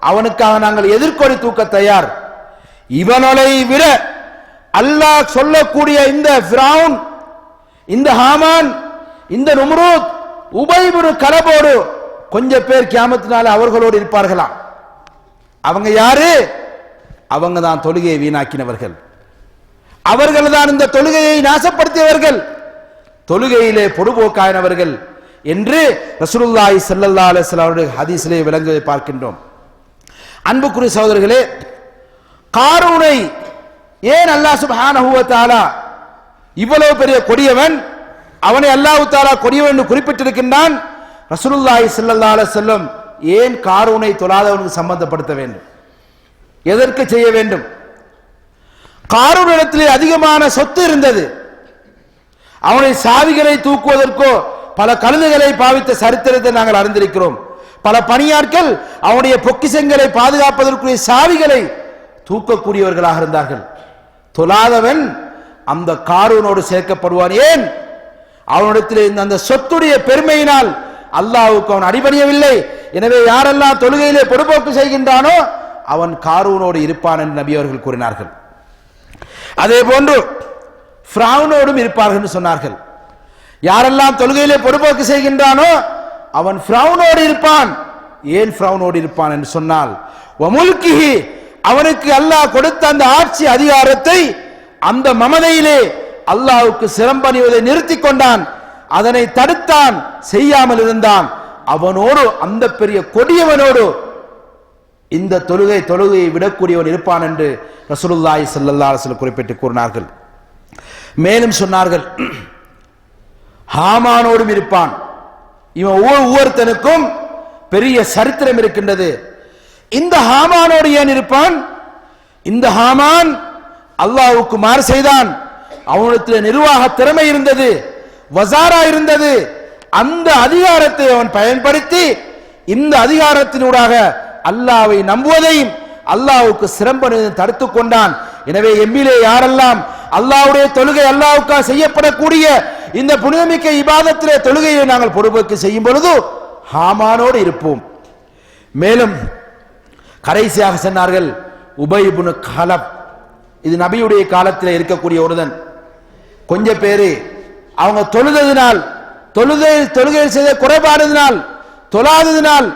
அவனுக்காக நாங்கள் எதிர்கொடி தூக்க தயார். இவனை விட அல்லாஹ் சொல்லக்கூடிய இந்த ஃபிரௌன், இந்த ஹாமான், இந்த நும்ரூத், உபை இப்னு கலபோடு கொஞ்ச பேர் கியாமத்தினால அவர்களோடு இருப்பார்களாம். அவங்க யாரு? அவங்க தான் தொழுகையை வீணாக்கினவர்கள், அவர்கள் தான் இந்த தொழுகையை நாசப்படுத்தியவர்கள், தொழுகையிலே பொடுபோக்காயினவர்கள் என்று ரசூலுல்லாஹி ஸல்லல்லாஹு அலைஹி வஸல்லம் அவருடைய ஹதீஸிலே விளங்குவதை பார்க்கின்றோம். அன்புக்குரிய சகோதரர்களே, காரூனை ஏன் அல்லாஹ் சுப்ஹானஹு வ தஆலா இவ்வளவு பெரிய கொடியவன், அவனை அல்லாஹ் தஆலா கொடியவன் என்று குறிப்பிட்டிருக்கின்றான்? ரசூலுல்லாஹி ஸல்லல்லாஹு அலைஹி வஸல்லம் ஏன் காரூனை தொழாதவனுக்கு சம்பந்தப்படுத்த வேண்டும்? எதற்கு செய்ய வேண்டும்? காரூனிடத்திலே அதிகமான சொத்து இருந்தது. அவனுடைய சாவிகளை தூக்குவதற்கோ பல கழுதைகளை பாவித்த சரித்திரத்தை நாங்கள் அறிந்திருக்கிறோம். பல பணியாட்கள் அவனுடைய பொக்கிஷங்களை பாதுகாப்பதற்குரிய சாவிகளை தூக்கக்கூடியவர்களாக இருந்தார்கள். தொழாதவன் அந்த காரூனோடு சேர்க்கப்படுவான். ஏன்? அவனிடத்தில் அந்த சொத்துடைய பெருமையினால் அல்லாஹ்வுக்கு அவன் அடிபணியவில்லை. எனவே யாரெல்லாம் தொழுகையிலே பொடுபோக்கு செய்கின்றானோ அவன் காரூனோடு இருப்பான் என்று நபி அவர்கள் கூறினார்கள். அதே போன்று ஃபிரௌனோடும் இருப்பார்கள் என்று சொன்னார்கள். யாரெல்லாம் தொழுகையிலே பொடுபோக்கு செய்கின்றானோ அவன் ஃபிரௌனோடு இருப்பான். ஏன் ஃபிரௌனோடு இருப்பான் என்று சொன்னால், வமுல்கிஹி, அவனுக்கு அல்லாஹ் கொடுத்த அந்த ஆட்சி அதிகாரத்தை, அந்த மமதையிலே அல்லாஹ்வுக்கு சிரம்பணிவதை நிறுத்தி கொண்டான், அதனை தடுத்தான், செய்யாமல் இருந்தான். அவனோடு, அந்த பெரிய கொடியவனோடு இந்த தொழுகையை விடக்கூடியவன் இருப்பான் என்று ரசூலுல்லாஹி ஸல்லல்லாஹு அலைஹி வஸல்லம் குறிப்பிட்டு கூறினார்கள். மேலும் சொன்னார்கள், ஹாமானோடும் இருப்பான். இவன் ஒவ்வொருத்தனுக்கும் பெரிய சரித்திரம் இருக்கின்றது. இந்த ஹாமானோடு ஏன் இருப்பான்? இந்த ஹாமான் அல்லாஹ்வுக்கு மாறு செய்தான். அவனிடத்தில் நிர்வாக திறமை இருந்தது, வசாரா இருந்தது. அந்த அதிகாரத்தை அவன் பயன்படுத்தி இந்த அதிகாரத்தினூடாக அல்லாஹ்வை நம்புவதையும் அல்லாஹ்வுக்கு சிரம்பணிவதையும் தடுத்து கொண்டான். எனவே எம்மிலே யாரெல்லாம் அல்லாஹ்வுடைய தொழுகை, அல்லாஹ்வுக்காக செய்யப்படக்கூடிய இந்த புனிதமிக்க இபாதத்திலே தொழுகையை நாங்கள் பொறுப்பேற்று செய்யும் பொழுது ஹாமானோடு இருப்போம். மேலும் கடைசியாக சொன்னார்கள், உபை இப்னு கலப், இது நபியுடைய காலத்தில் இருக்கக்கூடிய ஒருதன். கொஞ்ச பேரு அவங்க தொழுததினால், தொழுகை செய்த குறைபாடுதினால், தொழாததினால்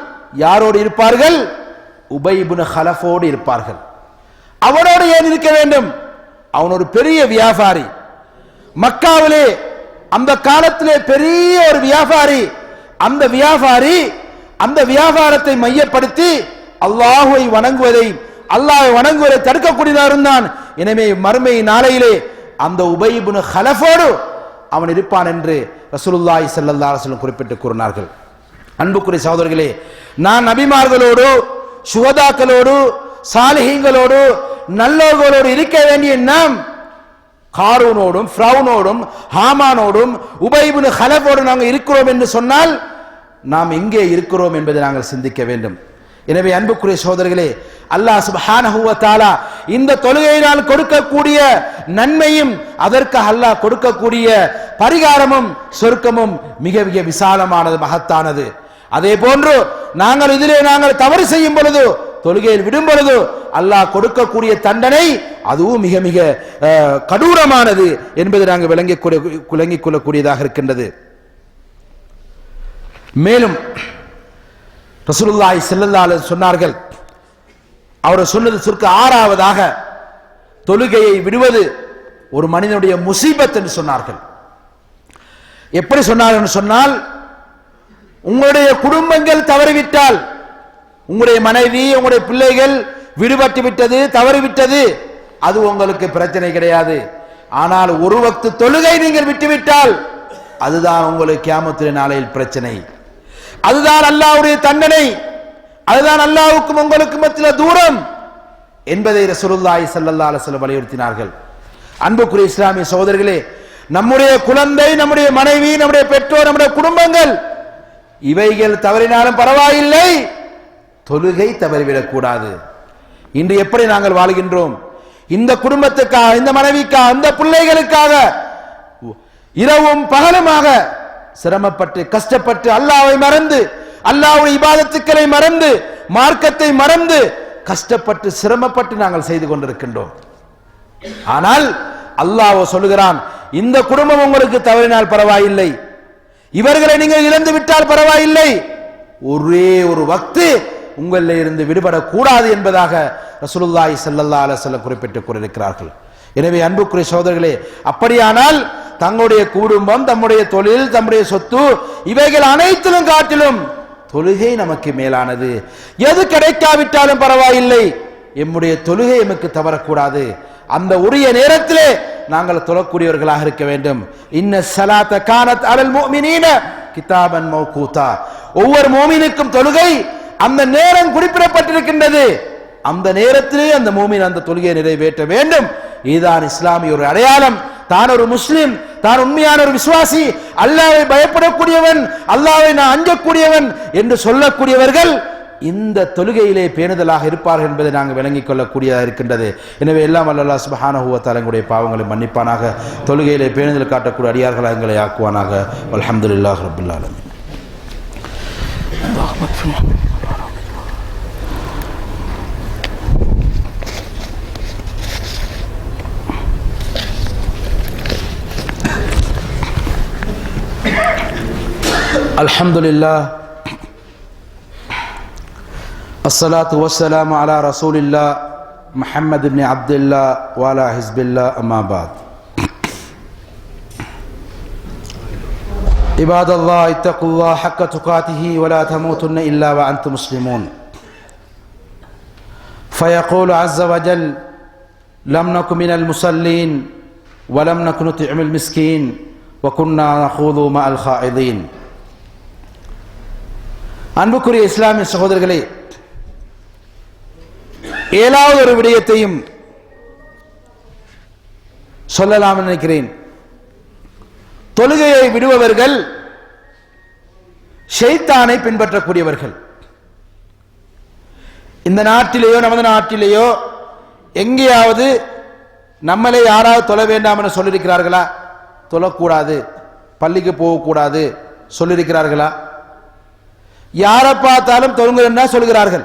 யாரோடு இருப்பார்கள்? உபை இப்னு கலஃபோடு இருப்பார்கள். அவனோடு ஏன் இருக்க வேண்டும்? அவன் ஒரு பெரிய வியாபாரி, மக்காவிலே அந்த காலத்திலே பெரிய ஒரு வியாபாரி. அந்த வியாபாரி அந்த வியாபாரத்தை மையப்படுத்தி அல்லாஹ்வை வணங்குவதை, அல்லாஹ்வை வணங்குவதை தடுக்கக்கூடியதாக இருந்தான். எனவே மறுமை நாளையிலே அந்த உபை இப்னு கலஃபோடு அவன் இருப்பான் என்று ரசூலுல்லாஹி ஸல்லல்லாஹு அலைஹி வஸல்லம் குறிப்பிட்டு கூறினார்கள். அன்புக்குரிய சகோதரர்களே, நான் நபிமார்களோடு, சுஹதாக்களோடு, சாலிஹீன்களோடு, நல்லோர்களோடு இருக்க வேண்டிய நாம் காரூனோடும், ஃபிரௌனோடும், ஹாமானோடும், உபை இப்னு கலஃபோடு நாங்கள் இருக்கிறோம் என்று சொன்னால் நாம் எங்கே இருக்கிறோம் என்பதை நாங்கள் சிந்திக்க வேண்டும். எனவே அன்புக்குரிய சகோதரர்களே, அல்லாஹ் சுப்ஹானஹு வ தஆலா இந்த தொழுகையினால் கொடுக்கக்கூடிய நன்மையும், அதற்கு அல்லாஹ் கொடுக்கக்கூடிய பரிகாரமும், சொர்க்கமும் மிக மிக விசாலமானது, மகத்தானது. அதே போன்று நாங்கள் தவறு செய்யும் பொழுது, தொழுகையில் விடும் பொழுது அல்லாஹ் கொடுக்கக்கூடிய தண்டனை அதுவும் மிக மிக கடூரமானது என்பதை நாங்கள் விளங்கிக் கொள்ளக்கூடியதாக இருக்கின்றது. மேலும் ரசூலுல்லாஹி ஸல்லல்லாஹு அலைஹி வஸல்லம் சொன்னார்கள், அவர் சொன்னது சுருக்க 6வதாக, தொழுகையை விடுவது ஒரு மனிதனுடைய முசீபத் என்று சொன்னார்கள். எப்படி சொன்னார்கள் என்று சொன்னால், உங்களுடைய குடும்பங்கள் தவறிவிட்டால், உங்களுடைய மனைவி, உங்களுடைய பிள்ளைகள் விடுபட்டு விட்டது, தவறிவிட்டது, அது உங்களுக்கு பிரச்சனை கிடையாது. ஆனால் ஒரு வக்து தொழுகை நீங்கள் விட்டுவிட்டால் அதுதான் உங்களுக்கு கியாமத்துடைய நாளையில் பிரச்சனை. அதுதான் அல்லாஹ்வுடைய தண்டனை, அதுதான் அல்லாஹ்வுக்கும் உங்களுக்கு மத்தியில் தூரம் என்பதை ரசூலுல்லாஹி ஸல்லல்லாஹு அலைஹி வஸல்லம் வலியுறுத்தினார்கள். அன்புக்குரிய இஸ்லாமிய சகோதரர்களே, நம்முடைய குழந்தை, நம்முடைய மனைவி, நம்முடைய பெற்றோர், நம்முடைய குடும்பங்கள் இவைகள் தவறினாலும் பரவாயில்லை, தொழுகை தவறிவிடக் கூடாது. இன்று எப்படி நாங்கள் வாழ்கின்றோம்? இந்த குடும்பத்துக்காக, இந்த மனைவிக்காக, இந்த பிள்ளைகளுக்காக இரவும் பகலுமாக சிரமப்பட்டு, கஷ்டப்பட்டு, அல்லாஹ்வை மறந்து, அல்லாஹ்வுடைய இபாதத்துக்களை மறந்து மார்க்கத்தை மறந்து கஷ்டப்பட்டு சிரமப்பட்டு நாங்கள் செய்து கொண்டிருக்கின்றோம். ஆனால் அல்லாஹ் சொல்லுகிறான், இந்த குடும்பம் உங்களுக்கு தவறினால் பரவாயில்லை, இவர்களை நீங்கள் இழந்து விட்டால் பரவாயில்லை, ஒரே ஒரு வக்து உங்களில் இருந்து விடுபடக்கூடாது என்பதாக ரசூலுல்லாஹி ஸல்லல்லாஹு அலைஹி வஸல்லம் குறிப்பிட்டு கூறியிருக்கிறார்கள். எனவே அன்புக்குரிய சகோதரர்களே, அப்படியானால் தங்களுடைய குடும்பம், தம்முடைய தொழில், தம்முடைய சொத்து, இவைகள் அனைத்திலும் காட்டிலும் தொழுகை நமக்கு மேலானது. எது கிடைக்காவிட்டாலும் பரவாயில்லை, எம்முடைய தொழுகை எமக்கு தவறக்கூடாது. அந்த உரிய நேரத்திலே நாங்கள் தொழக்கூடியவர்களாக இருக்க வேண்டும். இன்ன ஸலாத்த கானத் அலல் முஃமினீன கிதாபன் மௌகூதா. ஒவ்வொரு முஃமினுக்கும் தொழுகை அந்த நேரம் குறிப்பிடப்பட்டிருக்கின்றது. அந்த நேரத்திலே அந்த முஃமின் அந்த தொழுகையை நிறைவேற்ற வேண்டும். இதுதான் இஸ்லாமிய ஒரு அடையாளம். தான் ஒரு முஸ்லிம், தான் உண்மையான ஒரு விசுவாசி, அல்லாஹ்வை பயப்படக்கூடியவன், அல்லாஹ்வை நான் அஞ்சக்கூடியவன் என்று சொல்லக்கூடியவர்கள் இந்த தொழுகையிலே பேணுதலாக இருப்பார்கள் என்பதை நாங்கள் விளங்கிக் கொள்ளக்கூடியதாக இருக்கின்றது. எனவே எல்லாம் அல்லாஹ் சுப்ஹானஹு வ தஆலா எங்களுடைய பாவங்களை மன்னிப்பானாக, தொழுகையிலே பேணுதல் காட்டக்கூடிய அடியார்களாக எங்களை ஆக்குவானாக. அல்ஹம்துலில்லாஹி ரப்பில் ஆலமீன். அல்ஹம்துலில்லாஹ் الصلاة والسلام على رسول الله محمد بن عبد الله وعلى حزب الله أما بعد. عباد الله اتقوا الله حق تقاته ولا تموتن إلا وأنتم مسلمون. فيقول عز وجل لم نكن من المصلين ولم نكن نطعم المسكين وكنا نخوض مع الخائضين. அன்புக்குரிய இஸ்லாமிய சகோதரர்களே, ஏழாவது ஒரு விடயத்தையும் சொல்லலாம் நினைக்கிறேன். தொழுகையை விடுபவர்கள் ஷைத்தானை பின்பற்றக்கூடியவர்கள். இந்த நாட்டிலேயோ நமது நாட்டிலேயோ எங்கேயாவது நம்மளே யாராவது தொழ வேண்டாம் என சொல்லியிருக்கிறார்களா? தொழக்கூடாது, பள்ளிக்கு போகக்கூடாது சொல்லியிருக்கிறார்களா? யாரை பார்த்தாலும் தொழுங்கள் என்ன சொல்கிறார்கள்.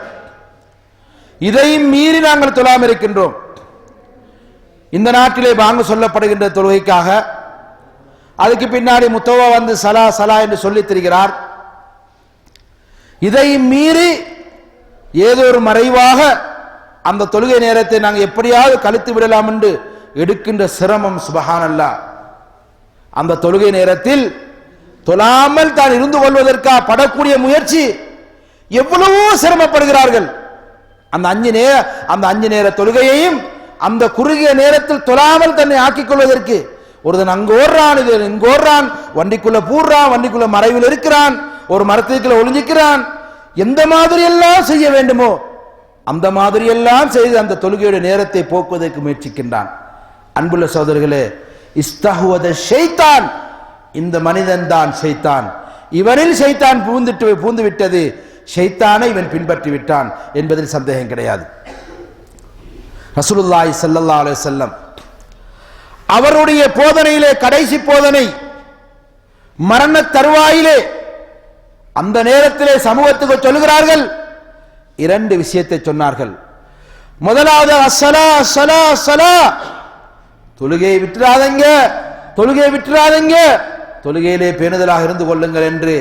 இதையும் மீறி நாங்கள் தொழாமல் இருக்கின்றோம். இந்த நாட்டிலே பாங்கு சொல்லப்படுகின்ற தொழுகைக்காக அதுக்கு பின்னாடி முத்தவா வந்து சலா சலா என்று சொல்லித் திரிகிறார். இதையும் மீறி ஏதோ ஒரு மறைவாக அந்த தொழுகை நேரத்தை நாங்கள் எப்படியாவது கழித்து விடலாம் என்று எடுக்கின்ற சிரமம் சுபஹானல்லாஹ். அந்த தொழுகை நேரத்தில் தொழாமல் தான் இருந்து கொள்வதற்காக படக்கூடிய முயற்சி எவ்வளவோ சிரமப்படுகிறார்கள். அந்த அஞ்சு நேர தொழுகையையும் அந்த குறுகிய நேரத்தில் தொழாமல் தன்னை ஆக்கிக் கொள்வதற்கு ஒருதன் அங்கு ஓடுறான், இது இங்கு ஓடுறான், வண்டிக்குள்ள பூடுறான், வண்டிக்குள்ள மறைவில் இருக்கிறான், ஒரு மரத்துக்குள்ள ஒளிஞ்சிக்கிறான். எந்த மாதிரி எல்லாம் செய்ய வேண்டுமோ அந்த மாதிரி எல்லாம் செய்து அந்த தொழுகையுடைய நேரத்தை போக்குவதற்கு முயற்சிக்கின்றான். அன்புள்ள சகோதரர்களே, இஸ்தஹ்வத ஷைத்தான், இந்த மனிதன் தான் ஷைத்தான், இவனில் ஷைத்தான் பூந்து விட்டது, ஷைத்தானை இவன் பின்பற்றி விட்டான் என்பதில் சந்தேகம் கிடையாது. ரசூலுல்லாஹி ஸல்லல்லாஹு அலைஹி வஸல்லம் அவருடைய போதனையிலே கடைசி போதனை, மரண தருவாயிலே அந்த நேரத்திலே சமூகத்துக்கு சொல்லுகிறார்கள், இரண்டு விஷயத்தை சொன்னார்கள். முதலாவது அஸ்ஸலா அஸ்ஸலா அஸ்ஸலா, தொழுகையை விட்டுறாதீங்க, தொழுகையை விட்டுறாதீங்க, தொழுகையிலே பேணுதலாக இருந்து கொள்ளுங்கள் என்று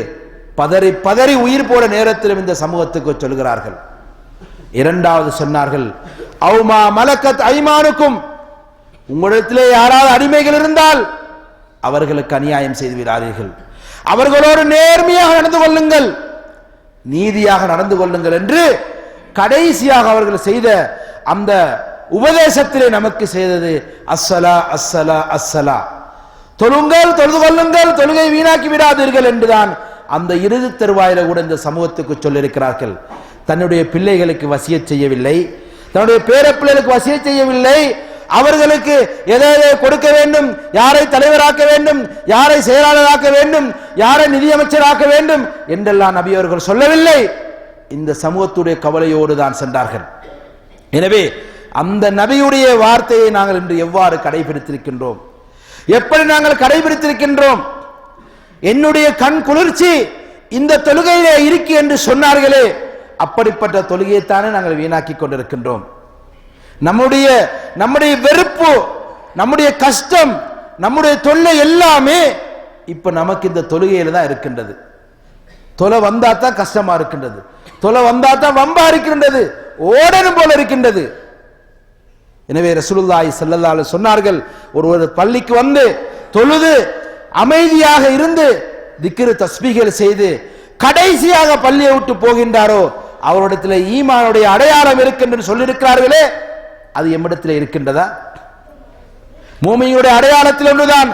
பதறி பதறி உயிர் போற நேரத்திலும் இந்த சமூகத்துக்கு சொல்லுகிறார்கள். இரண்டாவது சொன்னார்கள், அவுமா மலக்கத் ஐமானுக்கும், உங்களிடத்திலே யாராவது அடிமைகள் இருந்தால் அவர்களுக்கு அநியாயம் செய்து விடாதீர்கள், அவர்களோடு நேர்மையாக நடந்து கொள்ளுங்கள், நீதியாக நடந்து கொள்ளுங்கள் என்று கடைசியாக அவர்கள் செய்த அந்த உபதேசத்திலே நமக்கு செய்தது அஸ்ஸலா அஸ்ஸலா அஸ்ஸலா, தொழுங்கள், தொழுது கொள்ளுங்கள், தொழுகை வீணாக்கி விடாதீர்கள் என்றுதான் அந்த இறுதி தருவாயில கூட இந்த சமூகத்துக்கு சொல்லியிருக்கிறார்கள். தன்னுடைய பிள்ளைகளுக்கு வசியத் செய்யவில்லை, தன்னுடைய பேர பிள்ளைகளுக்கு வசியத் செய்யவில்லை, அவர்களுக்கு எதை கொடுக்க வேண்டும், யாரை தலைவராக்க வேண்டும், யாரை செயலாளராக்க வேண்டும், யாரை நிதியமைச்சராக்க வேண்டும் என்றெல்லாம் நபி அவர்கள் சொல்லவில்லை. இந்த சமூகத்துடைய கவலையோடு தான் சென்றார்கள். எனவே அந்த நபியுடைய வார்த்தையை நாங்கள் இன்று எவ்வாறு கடைபிடித்திருக்கின்றோம், எப்படி நாங்கள் கடைபிடித்திருக்கின்றோம்? என்னுடைய கண் குளிர்ச்சி இந்த தொழுகையிலே இருக்கு என்று சொன்னார்களே, அப்படிப்பட்ட தொழுகையைத்தானே நாங்கள் வீணாக்கி கொண்டிருக்கின்றோம். நம்முடைய வெறுப்பு, நம்முடைய கஷ்டம், நம்முடைய தொல்லை எல்லாமே இப்ப நமக்கு இந்த தொழுகையில தான் இருக்கின்றது. தொலை வந்தா தான் கஷ்டமா இருக்கின்றது, தொலை வந்தா தான் வம்பா இருக்கின்றது, ஓடணும் போல இருக்கின்றது. எனவே ரசூலுல்லாஹி ஸல்லல்லாஹு அலைஹி சொன்னார்கள், ஒரு பள்ளிக்கு வந்து தொழுது அமைதியாக இருந்து திக்ரு தஸ்பீஹ்கள் செய்து கடைசியாக பள்ளியை விட்டு போகின்றாரோ அவரிடத்தில் ஈமானுடைய அடையாளம் இருக்கின்றது சொல்லியிருக்கிறார்களே, அது எம்மிடத்தில் இருக்கின்றதா? மூமினுடைய அடையாளத்தில் ஒன்றுதான்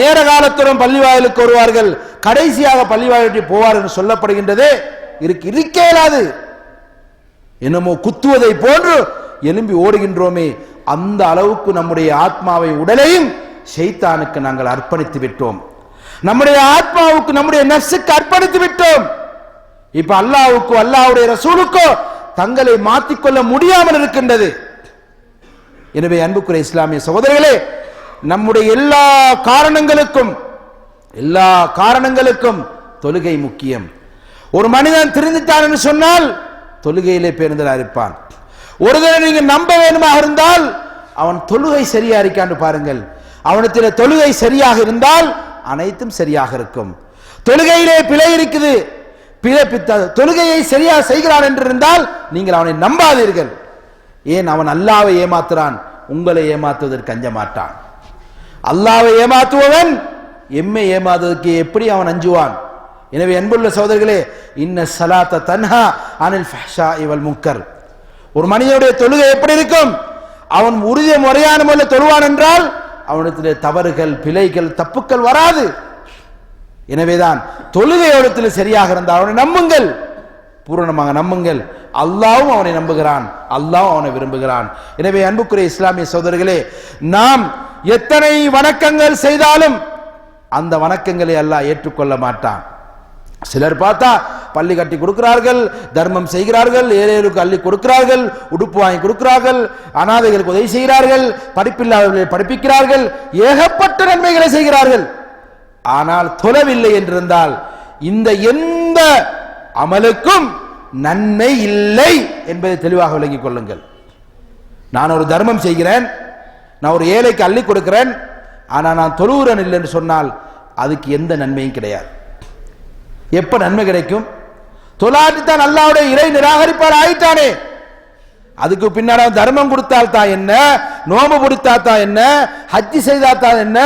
நேர காலத்துடன் பள்ளி வாயிலுக்கு வருவார்கள், கடைசியாக பள்ளி வாயிலுக்கு போவார் என்று சொல்லப்படுகின்றதே, இருக்க இயலாது. என்னமோ குத்துவதை போன்று எலும்பி ஓடுகின்றோமே, அந்த அளவுக்கு நம்முடைய ஆத்மாவை உடலையும் ஷைத்தானுக்கு நாங்கள் அர்ப்பணித்து விட்டோம். நம்முடைய ஆத்மாவுக்கு, நம்முடைய நஃப்ஸுக்கு அர்ப்பணித்து விட்டோம். இப்ப அல்லாஹ்வுக்கோ அல்லாஹ்வுடைய ரசூலுக்கோ தங்களை மாற்றிக்கொள்ள முடியாமல் இருக்கின்றது. எனவே அன்புக்குரிய இஸ்லாமிய சகோதரர்களே, நம்முடைய எல்லா காரணங்களுக்கும் தொழுகை முக்கியம். ஒரு மனிதன் திருந்திட்டான் என்று சொன்னால் தொழுகையிலே பேருந்தலா இருப்பான். ஒருதலை நீங்க நம்ப வேண்டுமாக இருந்தால் அவன் தொழுகை சரியா இருக்கான்னு பாருங்கள். அவனத்தில் தொழுகை சரியாக இருந்தால் அனைத்தும் சரியாக இருக்கும். தொழுகையிலே பிழை இருக்குது, தொழுகையை சரியாக செய்கிறான் என்று இருந்தால் நீங்கள் அவனை நம்பாதீர்கள். ஏன்? அவன் அல்லாஹ்வை ஏமாத்துறான், உங்களை ஏமாத்துவதற்கு அஞ்ச மாட்டான். அல்லாஹ்வை ஏமாத்துவவன் எம்மை ஏமாத்துவதற்கு எப்படி அவன் அஞ்சுவான்? எனவே அன்புள்ள சகோதரர்களே, இன்ன ஸலாத்த தன்ஹா அனில் ஃபஹ்ஷாஇ வல் முன்கர். ஒரு மனிதனுடைய தொழுகை எப்படி இருக்கும்? அவன் உறுதிய முறையான முறையில் தொழுவான் என்றால் அவனிடத்திலே தவறுகள், பிழைகள், தப்புக்கள் வராது. எனவேதான் தொழுகையோடத்தில் சரியாக இருந்தால் அவனை நம்புங்கள், பூரணமாக நம்புங்கள். அல்லாஹ்வும் அவனை நம்புகிறான், அல்லாஹ்வும் அவனை விரும்புகிறான். எனவே அன்புக்குரிய இஸ்லாமிய சகோதரர்களே, நாம் எத்தனை வணக்கங்கள் செய்தாலும் அந்த வணக்கங்களை அல்லாஹ் ஏற்றுக்கொள்ள மாட்டான். சிலர் பார்த்தா பள்ளி கட்டி கொடுக்கிறார்கள், தர்மம் செய்கிறார்கள், ஏழைகளுக்கு அள்ளி கொடுக்கிறார்கள், உடுப்பு வாங்கி கொடுக்கிறார்கள், அனாதைகளுக்கு உதவி செய்கிறார்கள், படிப்பில்லாதவர்களை படிப்பிக்கிறார்கள், ஏகப்பட்ட நன்மைகளை செய்கிறார்கள். ஆனால் தொழவில்லை என்றிருந்தால் இந்த எந்த அமலுக்கும் நன்மை இல்லை என்பதை தெளிவாக விளங்கிக் கொள்ளுங்கள். நான் ஒரு தர்மம் செய்கிறேன், நான் ஒரு ஏழைக்கு அள்ளி கொடுக்கிறேன், ஆனால் நான் தொழுகிறேன் இல்லை என்று சொன்னால் அதுக்கு எந்த நன்மையும் கிடையாது. எப்ப நன்மை கிடைக்கும்? தொழாட்டித்தான் அல்லாஹ்வுடைய இறை நிராகரிப்பார் ஆயிட்டானே. அதுக்கு பின்னாடி தர்மம் கொடுத்தால் தான் என்ன, நோம்பு பிடித்தாத்தான் என்ன, ஹஜ்ஜி செய்தாத்தான் என்ன,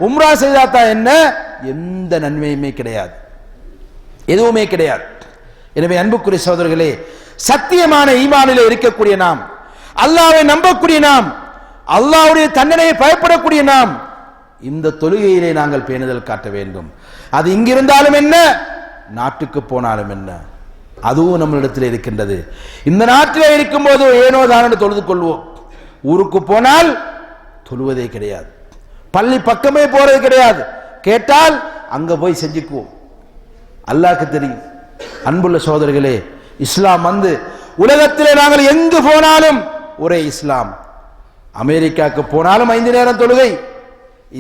உம்ரா செய்தாத்தான் என்ன, எந்த நன்மையுமே கிடையாது, எதுவுமே கிடையாது. எனவே அன்புக்குரிய சகோதரர்களே, சத்தியமான ஈமானிலே இருக்கக்கூடிய நாம், அல்லாஹ்வை நம்பக்கூடிய நாம், அல்லாஹ்வுடைய தண்டனையை பயப்படக்கூடிய நாம், இந்த தொழுகையிலே நாங்கள் பேணுதல் காட்ட வேண்டும். அது இங்கிருந்தாலும் என்ன, நாட்டுக்கு போனாலும் என்ன, அதுவும் நம்மளிடத்தில் இருக்கின்றது. இந்த நாட்டிலே இருக்கும் போது ஏனோ தானே தொழுது கொள்வோம், ஊருக்கு போனால் தொழுவதே கிடையாது, பள்ளி பக்கமே போறது கிடையாது, கேட்டால் அங்க போய் செஞ்சுக்குவோம். அல்லாஹ்க்கு தெரியும். அன்புள்ள சகோதரர்களே, இஸ்லாம் வந்து உலகத்திலே நாங்கள் எங்கு போனாலும் ஒரே இஸ்லாம். அமெரிக்காவுக்கு போனாலும் 5 நேரம் தொழுகை,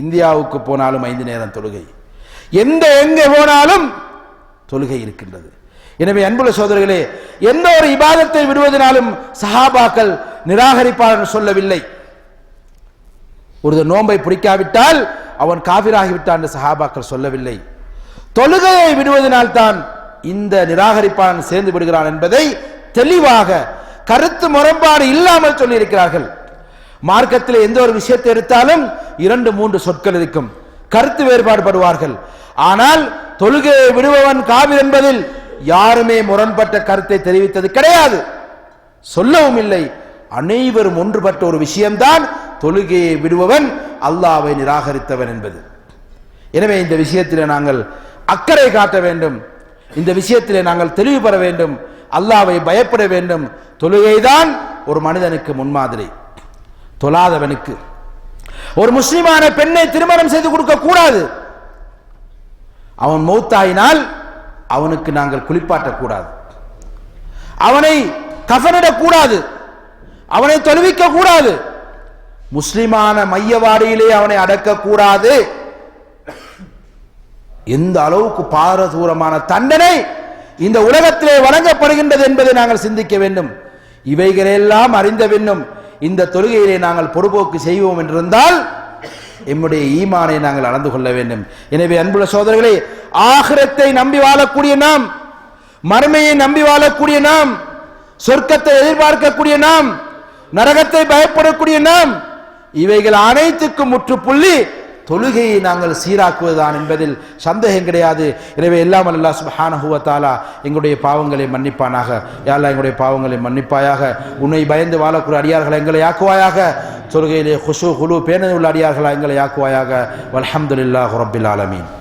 இந்தியாவுக்கு போனாலும் 5 நேரம் தொழுகை, எங்கே போனாலும் தொழுகை இருக்கின்றது. எனவே அன்புள்ள சகோதரர்களே, எந்த ஒரு இபாதத்தை விடுவதனாலும் சஹாபாக்கள் நிராகரிப்பார் சொல்லவில்லை. ஒரு நோன்பை பிடிக்காவிட்டால் அவன் காபிராகிவிட்டான் என்று சஹாபாக்கள் சொல்லவில்லை. தொழுகையை விடுவதனால் தான் இந்த நிராகரிப்பாளன் சேர்ந்து விடுகிறான் என்பதை தெளிவாக கருத்து முரண்பாடு இல்லாமல் சொல்லி இருக்கிறார்கள். மார்க்கத்தில் எந்த ஒரு விஷயத்தை எடுத்தாலும் 2-3 சொற்கள் இருக்கும், கருத்து வேறுபாடு படுவார்கள். ஆனால் தொழுகையை விடுபவன் காபிர் என்பதில் யாருமே முரண்பட்ட கருத்தை தெரிவித்தது கிடையாது, சொல்லவும் இல்லை. அனைவரும் ஒன்றுபட்ட ஒரு விஷயம்தான் தொழுகையை விடுபவன் அல்லாஹ்வை நிராகரித்தவன் என்பது. எனவே இந்த விஷயத்திலே நாங்கள் அக்கறை காட்ட வேண்டும், இந்த விஷயத்திலே நாங்கள் தெளிவு பெற வேண்டும், அல்லாஹ்வை பயப்பட வேண்டும். தொழுகைதான் ஒரு மனிதனுக்கு முன்மாதிரி. தொழாதவனுக்கு ஒரு முஸ்லிமான பெண்ணை திருமணம் செய்து கொடுக்க கூடாது. அவன் மௌத்தாயினால் அவனுக்கு நாங்கள் குளிப்பாட்டக்கூடாது, அவனை கஃனிடக்கூடாது, அவனை தொழுவிக்க கூடாது, முஸ்லிமான மையவாடியிலே அவனை அடக்கக்கூடாது. எந்த அளவுக்கு பாரதூரமான தண்டனை இந்த உலகத்திலே வழங்கப்படுகின்றது என்பதை நாங்கள் சிந்திக்க வேண்டும். இவைகளெல்லாம் அறிந்த பின்னும் இந்த தொழுகையிலே நாங்கள் பொறுப்போக்கு செய்வோம் என்றிருந்தால் எம்முடைய ஈமானை நாங்கள் அளந்து கொள்ள வேண்டும். எனவே அன்புள்ள சகோதரர்களே, ஆகிரத்தை நம்பி வாழக்கூடிய நாம், மறுமையை நம்பி வாழக்கூடிய நாம், சொர்க்கத்தை எதிர்பார்க்கக்கூடிய நாம், நரகத்தை பயப்படக்கூடிய நாம், இவைகள் அனைத்துக்கும் முற்றுப்புள்ளி தொழுகையை நாங்கள் சீராக்குவதுதான் என்பதில் சந்தேகம் கிடையாது. எனவே எல்லாம் அல்லாஹ் சுப்ஹானஹு வ தஆலா எங்களுடைய பாவங்களை மன்னிப்பானாக. யா அல்லாஹ் எங்களுடைய பாவங்களை மன்னிப்பாயாக. உன்னை பயந்து வாழக்கூடிய அடியார்களை எங்களை ஆக்குவாயாக. தொழுகையிலே குஷூ குலு பேணுதல் உள்ள அடியார்களாக எங்களை ஆக்குவாயாக. வல்ஹம்துலில்லாஹி ரப்பில் ஆலமீன்.